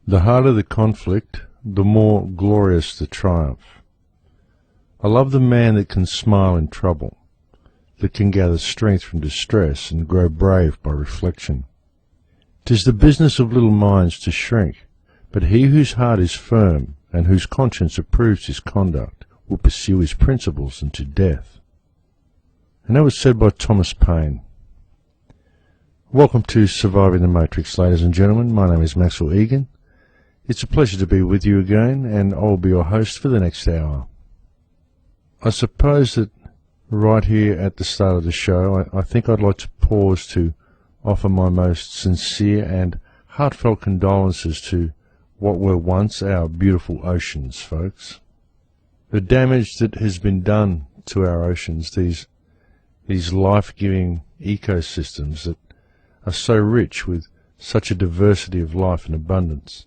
The harder the conflict, the more glorious the triumph. I love the man that can smile in trouble, that can gather strength from distress and grow brave by reflection. 'Tis the business of little minds to shrink, but he whose heart is firm and whose conscience approves his conduct will pursue his principles unto death. And that was said by Thomas Paine. Welcome to Surviving the Matrix, ladies and gentlemen. My name is Maxwell Egan. It's a pleasure to be with you again, and I'll be your host for the next hour. I suppose that right here at the start of the show, I think I'd like to pause to offer my most sincere and heartfelt condolences to what were once our beautiful oceans, folks. The damage that has been done to our oceans, these life-giving ecosystems that are so rich with such a diversity of life and abundance.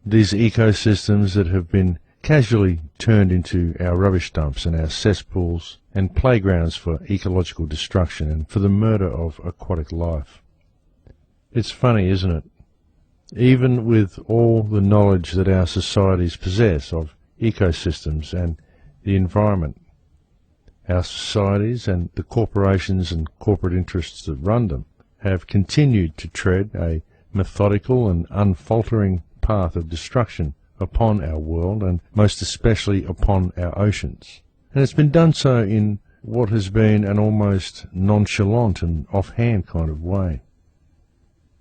These ecosystems that have been casually turned into our rubbish dumps and our cesspools and playgrounds for ecological destruction and for the murder of aquatic life. It's funny, isn't it? Even with all the knowledge that our societies possess of ecosystems and the environment, our societies and the corporations and corporate interests that run them have continued to tread a methodical and unfaltering path of destruction upon our world, and most especially upon our oceans. And it's been done so in what has been an almost nonchalant and offhand kind of way.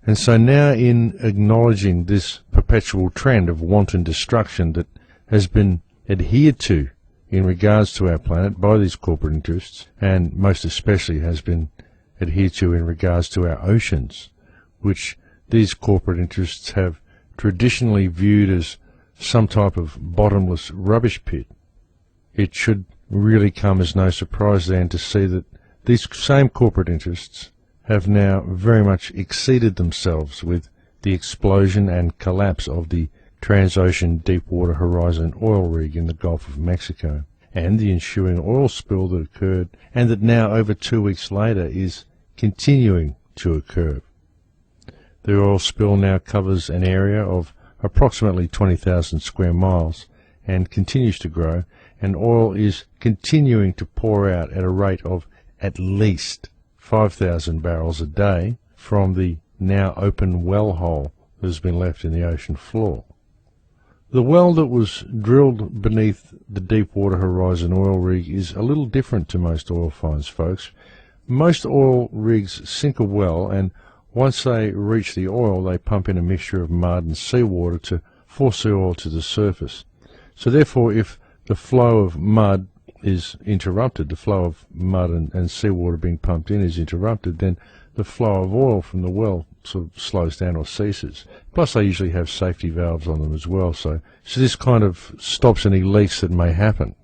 And so now, in acknowledging this perpetual trend of wanton destruction that has been adhered to in regards to our planet by these corporate interests, and most especially has been adhered to in regards to our oceans, which these corporate interests have traditionally viewed as some type of bottomless rubbish pit, it should really come as no surprise then to see that these same corporate interests have now very much exceeded themselves with the explosion and collapse of the Transocean Deepwater Horizon oil rig in the Gulf of Mexico, and the ensuing oil spill that occurred and that now over 2 weeks later is continuing to occur. The oil spill now covers an area of approximately 20,000 square miles and continues to grow, and oil is continuing to pour out at a rate of at least 5,000 barrels a day from the now open well hole that has been left in the ocean floor. The well that was drilled beneath the Deepwater Horizon oil rig is a little different to most oil finds, folks. Most oil rigs sink a well, and once they reach the oil, they pump in a mixture of mud and seawater to force the oil to the surface. So therefore, if the flow of mud is interrupted, the flow of mud and seawater being pumped in is interrupted, then the flow of oil from the well sort of slows down or ceases. Plus they usually have safety valves on them as well, so this kind of stops any leaks that may happen.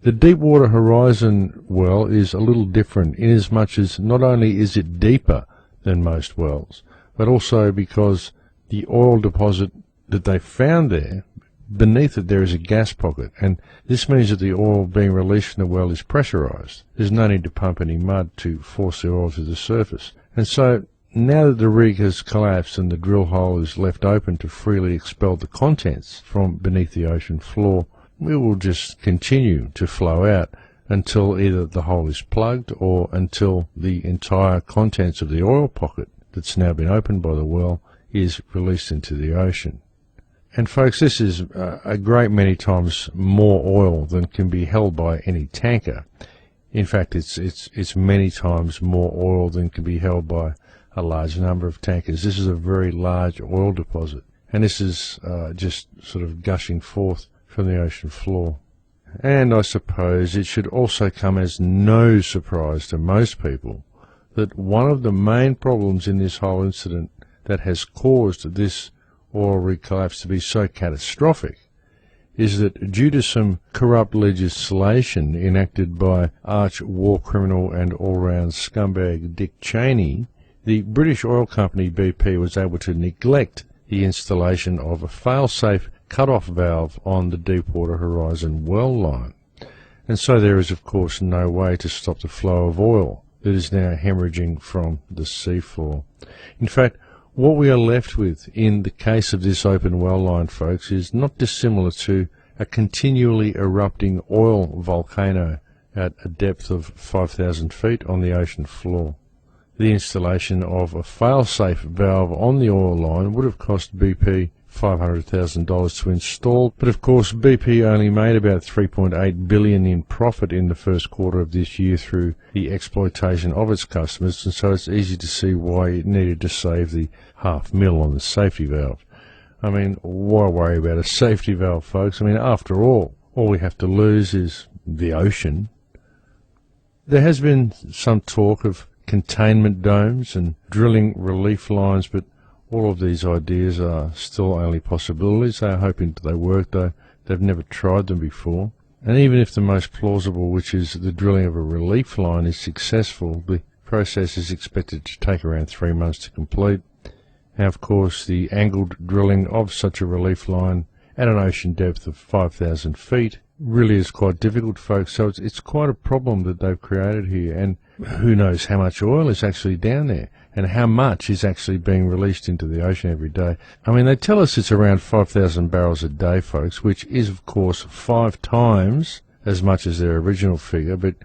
The Deepwater Horizon well is a little different inasmuch as not only is it deeper than most wells, but also because the oil deposit that they found there, beneath it there is a gas pocket, and this means that the oil being released from the well is pressurized. There's no need to pump any mud to force the oil to the surface. And so now that the rig has collapsed and the drill hole is left open to freely expel the contents from beneath the ocean floor, it will just continue to flow out until either the hole is plugged or until the entire contents of the oil pocket that's now been opened by the well is released into the ocean. And folks, this is a great many times more oil than can be held by any tanker. In fact, it's many times more oil than can be held by a large number of tankers. This is a very large oil deposit, and this is just sort of gushing forth from the ocean floor. And I suppose it should also come as no surprise to most people that one of the main problems in this whole incident that has caused this oil rig collapse to be so catastrophic is that due to some corrupt legislation enacted by arch war criminal and all-round scumbag Dick Cheney, the British oil company BP was able to neglect the installation of a fail-safe cut-off valve on the Deepwater Horizon well line. And so there is, of course, no way to stop the flow of oil that is now hemorrhaging from the seafloor. In fact, what we are left with in the case of this open well line, folks, is not dissimilar to a continually erupting oil volcano at a depth of 5,000 feet on the ocean floor. The installation of a fail-safe valve on the oil line would have cost BP $500,000 to install, but of course BP only made about $3.8 billion in profit in the first quarter of this year through the exploitation of its customers, and so it's easy to see why it needed to save the $500,000 on the safety valve. I mean, why worry about a safety valve, folks? I mean, after all we have to lose is the ocean. There has been some talk of containment domes and drilling relief lines, but all of these ideas are still only possibilities. They are hoping they work, though they've never tried them before. And even if the most plausible, which is the drilling of a relief line, is successful, the process is expected to take around 3 months to complete. And of course, the angled drilling of such a relief line at an ocean depth of 5,000 feet really is quite difficult, folks. So it's quite a problem that they've created here. And who knows how much oil is actually down there and how much is actually being released into the ocean every day. I mean, they tell us it's around 5,000 barrels a day, folks, which is, of course, 5 times as much as their original figure, but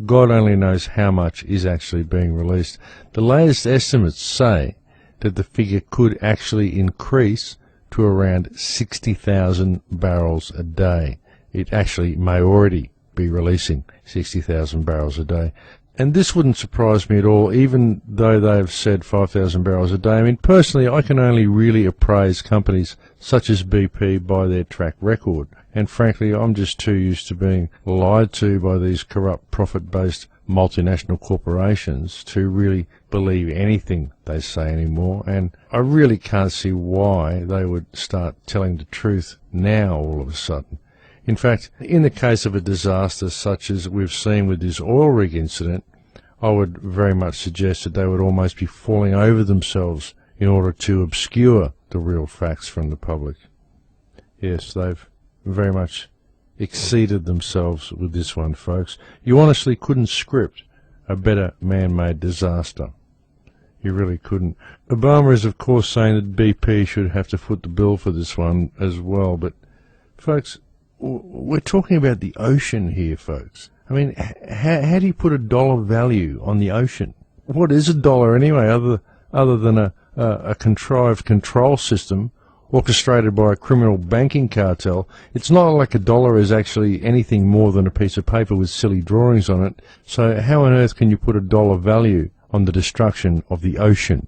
God only knows how much is actually being released. The latest estimates say that the figure could actually increase to around 60,000 barrels a day. It actually may already be releasing 60,000 barrels a day. And this wouldn't surprise me at all, even though they've said 5,000 barrels a day. I mean, personally, I can only really appraise companies such as BP by their track record. And frankly, I'm just too used to being lied to by these corrupt, profit-based multinational corporations to really believe anything they say anymore. And I really can't see why they would start telling the truth now all of a sudden. In fact, in the case of a disaster such as we've seen with this oil rig incident, I would very much suggest that they would almost be falling over themselves in order to obscure the real facts from the public. Yes, they've very much exceeded themselves with this one, folks. You honestly couldn't script a better man-made disaster. You really couldn't. Obama is, of course, saying that BP should have to foot the bill for this one as well, but, folks, we're talking about the ocean here, folks. I mean, how do you put a dollar value on the ocean? What is a dollar anyway, other than a contrived control system orchestrated by a criminal banking cartel? It's not like a dollar is actually anything more than a piece of paper with silly drawings on it. So how on earth can you put a dollar value on the destruction of the ocean?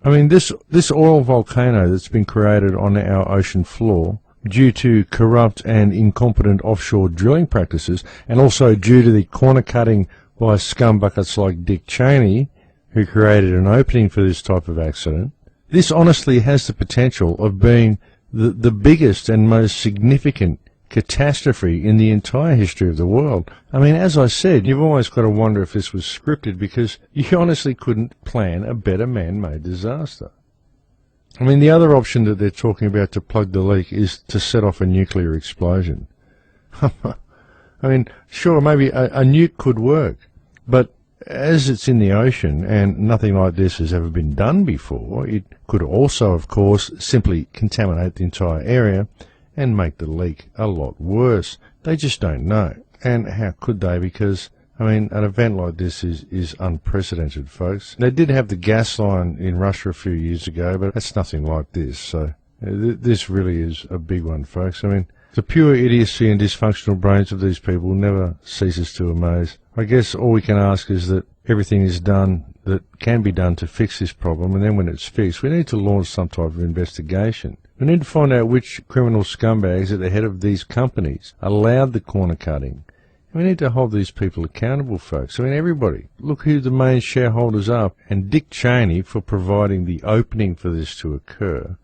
I mean, this oil volcano that's been created on our ocean floor due to corrupt and incompetent offshore drilling practices, and also due to the corner cutting by scumbuckets like Dick Cheney, who created an opening for this type of accident, this honestly has the potential of being the biggest and most significant catastrophe in the entire history of the world. I mean, as I said, you've always got to wonder if this was scripted, because you honestly couldn't plan a better man-made disaster. I mean, the other option that they're talking about to plug the leak is to set off a nuclear explosion. I mean, sure, maybe a nuke could work, but as it's in the ocean and nothing like this has ever been done before, it could also, of course, simply contaminate the entire area and make the leak a lot worse. They just don't know. And how could they? Because, I mean, an event like this is unprecedented, folks. They did have the gas line in Russia a few years ago, but that's nothing like this. So this really is a big one, folks. I mean, the pure idiocy and dysfunctional brains of these people never ceases to amaze. I guess all we can ask is that everything is done that can be done to fix this problem, and then when it's fixed, we need to launch some type of investigation. We need to find out which criminal scumbags at the head of these companies allowed the corner cutting. We need to hold these people accountable, folks. I mean, everybody. Look who the main shareholders are. And Dick Cheney for providing the opening for this to occur.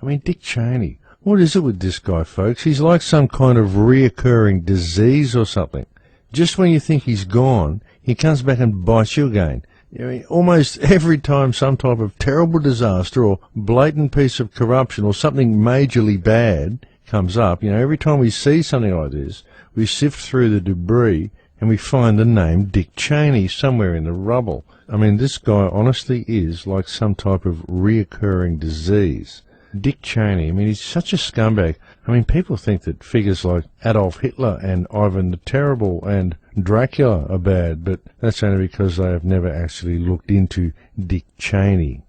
I mean, Dick Cheney, what is it with this guy, folks? He's like some kind of reoccurring disease or something. Just when you think he's gone, he comes back and bites you again. I mean, almost every time some type of terrible disaster or blatant piece of corruption or something majorly bad comes up, every time we see something like this, we sift through the debris and we find the name Dick Cheney somewhere in the rubble. I mean, this guy honestly is like some type of reoccurring disease. Dick Cheney, I mean, he's such a scumbag. I mean, people think that figures like Adolf Hitler and Ivan the Terrible and Dracula are bad, but that's only because they have never actually looked into Dick Cheney.